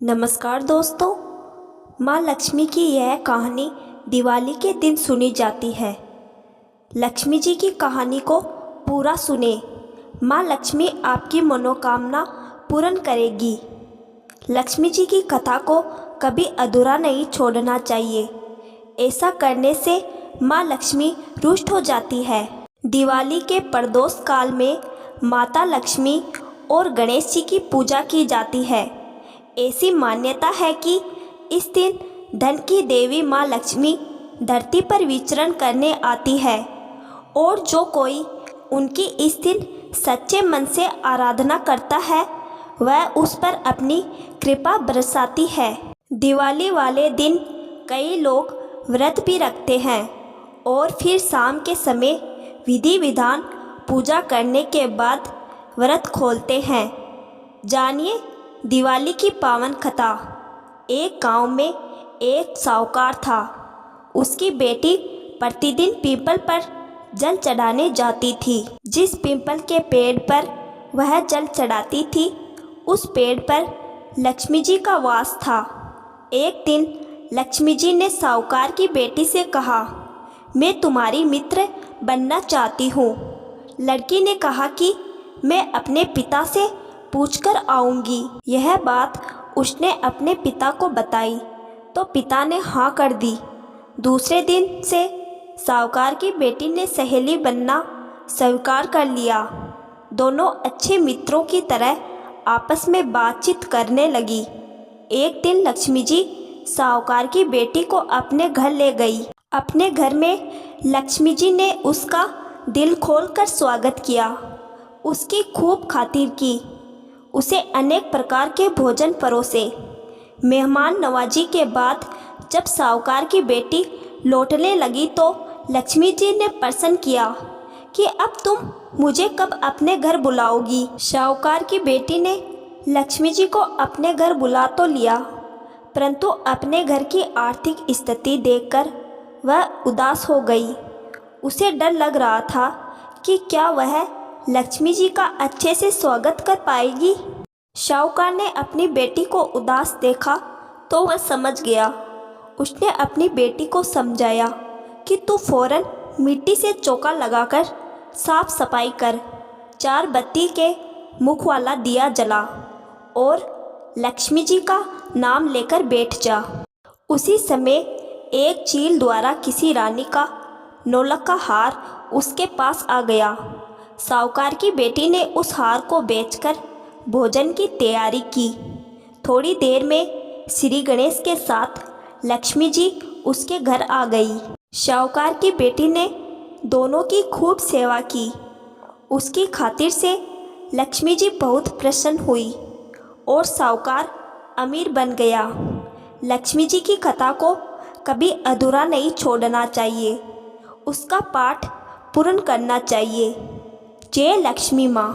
नमस्कार दोस्तों। माँ लक्ष्मी की यह कहानी दिवाली के दिन सुनी जाती है। लक्ष्मी जी की कहानी को पूरा सुने। माँ लक्ष्मी आपकी मनोकामना पूर्ण करेगी। लक्ष्मी जी की कथा को कभी अधूरा नहीं छोड़ना चाहिए। ऐसा करने से माँ लक्ष्मी रुष्ट हो जाती है। दिवाली के प्रदोष काल में माता लक्ष्मी और गणेश जी की पूजा की जाती है। ऐसी मान्यता है कि इस दिन धन की देवी माँ लक्ष्मी धरती पर विचरण करने आती है और जो कोई उनकी इस दिन सच्चे मन से आराधना करता है वह उस पर अपनी कृपा बरसाती है। दिवाली वाले दिन कई लोग व्रत भी रखते हैं और फिर शाम के समय विधि विधान पूजा करने के बाद व्रत खोलते हैं। जानिए दिवाली की पावन कथा। एक गांव में एक साहूकार था। उसकी बेटी प्रतिदिन पीपल पर जल चढ़ाने जाती थी। जिस पीपल के पेड़ पर वह जल चढ़ाती थी उस पेड़ पर लक्ष्मी जी का वास था। एक दिन लक्ष्मी जी ने साहूकार की बेटी से कहा, मैं तुम्हारी मित्र बनना चाहती हूँ। लड़की ने कहा कि मैं अपने पिता से पूछकर आऊँगी। यह बात उसने अपने पिता को बताई तो पिता ने हाँ कर दी। दूसरे दिन से साहूकार की बेटी ने सहेली बनना स्वीकार कर लिया। दोनों अच्छे मित्रों की तरह आपस में बातचीत करने लगी। एक दिन लक्ष्मी जी साहूकार की बेटी को अपने घर ले गई। अपने घर में लक्ष्मी जी ने उसका दिल खोलकर स्वागत किया, उसकी खूब खातिर की, उसे अनेक प्रकार के भोजन परोसे। मेहमान नवाजी के बाद जब साहूकार की बेटी लौटने लगी तो लक्ष्मी जी ने प्रश्न किया कि अब तुम मुझे कब अपने घर बुलाओगी। साहूकार की बेटी ने लक्ष्मी जी को अपने घर बुला तो लिया, परंतु अपने घर की आर्थिक स्थिति देखकर वह उदास हो गई। उसे डर लग रहा था कि क्या वह लक्ष्मी जी का अच्छे से स्वागत कर पाएगी। साहूकार ने अपनी बेटी को उदास देखा तो वह समझ गया। उसने अपनी बेटी को समझाया कि तू फौरन मिट्टी से चौका लगाकर साफ सफाई कर, 4 बत्ती के मुख वाला दिया जला और लक्ष्मी जी का नाम लेकर बैठ जा। उसी समय एक चील द्वारा किसी रानी का नौलख का हार उसके पास आ गया। साहूकार की बेटी ने उस हार को बेचकर भोजन की तैयारी की। थोड़ी देर में श्री गणेश के साथ लक्ष्मी जी उसके घर आ गई। साहूकार की बेटी ने दोनों की खूब सेवा की। उसकी खातिर से लक्ष्मी जी बहुत प्रसन्न हुई और साहूकार अमीर बन गया। लक्ष्मी जी की कथा को कभी अधूरा नहीं छोड़ना चाहिए, उसका पाठ पूर्ण करना चाहिए। जय लक्ष्मी माँ।